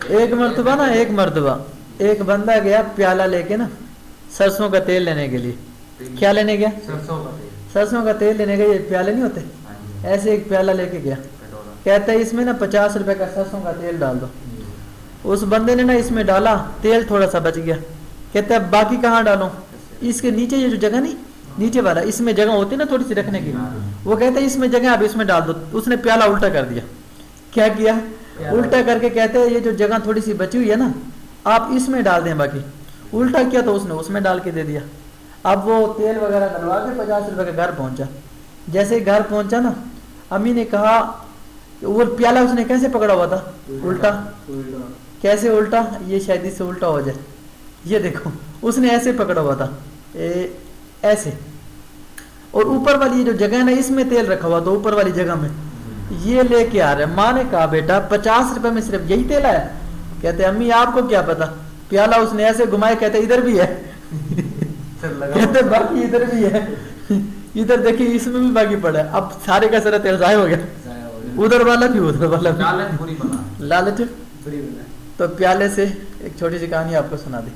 ایک مرتبہ ایک بندہ گیا پیالہ لے کے نا سرسوں کا تیل لینے کے لیے. کیا لینے گیا؟ سرسوں کا تیل لینے گیا. یہ پیالے نہیں ہوتے ایسے ایک پیالہ لے کے گیا. کہتا ہے اس میں نا 50 روپے کا سرسوں کا تیل ڈال دو. اس بندے نے نا اس میں ڈالا, تیل تھوڑا سا بچ گیا. کہتا ہے باقی کہاں ڈالوں؟ اس کے نیچے یہ جو جگہ نہیں, نیچے والا, اس میں جگہ ہوتی ہے نا تھوڑی سی رکھنے کی. وہ کہتا ہے اس میں جگہ, اب اس میں ڈال دو. اس نے پیالہ الٹا کر دیا. کیا کیا؟ الٹا کر کے کہتے ہیں یہ جو جگہ تھوڑی سی بچی ہوئی ہے نا آپ اس میں ڈال دیں باقی. الٹا کیا تو اس نے اس میں ڈال کے دے دیا. اب وہ تیل وغیرہ ڈلوا کے 50 روپے کا گھر پہنچا. جیسے ہی گھر پہنچا نا امی نے کہا وہ پیالہ اس نے کیسے پکڑا ہوا تھا؟ الٹا. کیسے الٹا؟ یہ شاید اس سے الٹا ہو جائے. یہ دیکھو اس نے ایسے پکڑا ہوا تھا ایسے, اور اوپر والی جو جگہ ہے نا اس میں تیل رکھا ہوا تھا اوپر والی جگہ میں. یہ لے کے آ رہے. ماں نے کہا بیٹا 50 روپے میں صرف یہی تیل آیا؟ کہتے امی آپ کو کیا پتا, پیالہ اس نے ایسے گھمایا. کہتے ادھر بھی ہے. کہتے باقی ادھر بھی ہے, ادھر دیکھیے اس میں بھی باقی پڑا ہے. اب سارے کا سارا تیل ضائع ہو گیا. ادھر والا بھی ادھر والا بھی. لالچ. تو پیالے سے ایک چھوٹی سی کہانی آپ کو سنا دی.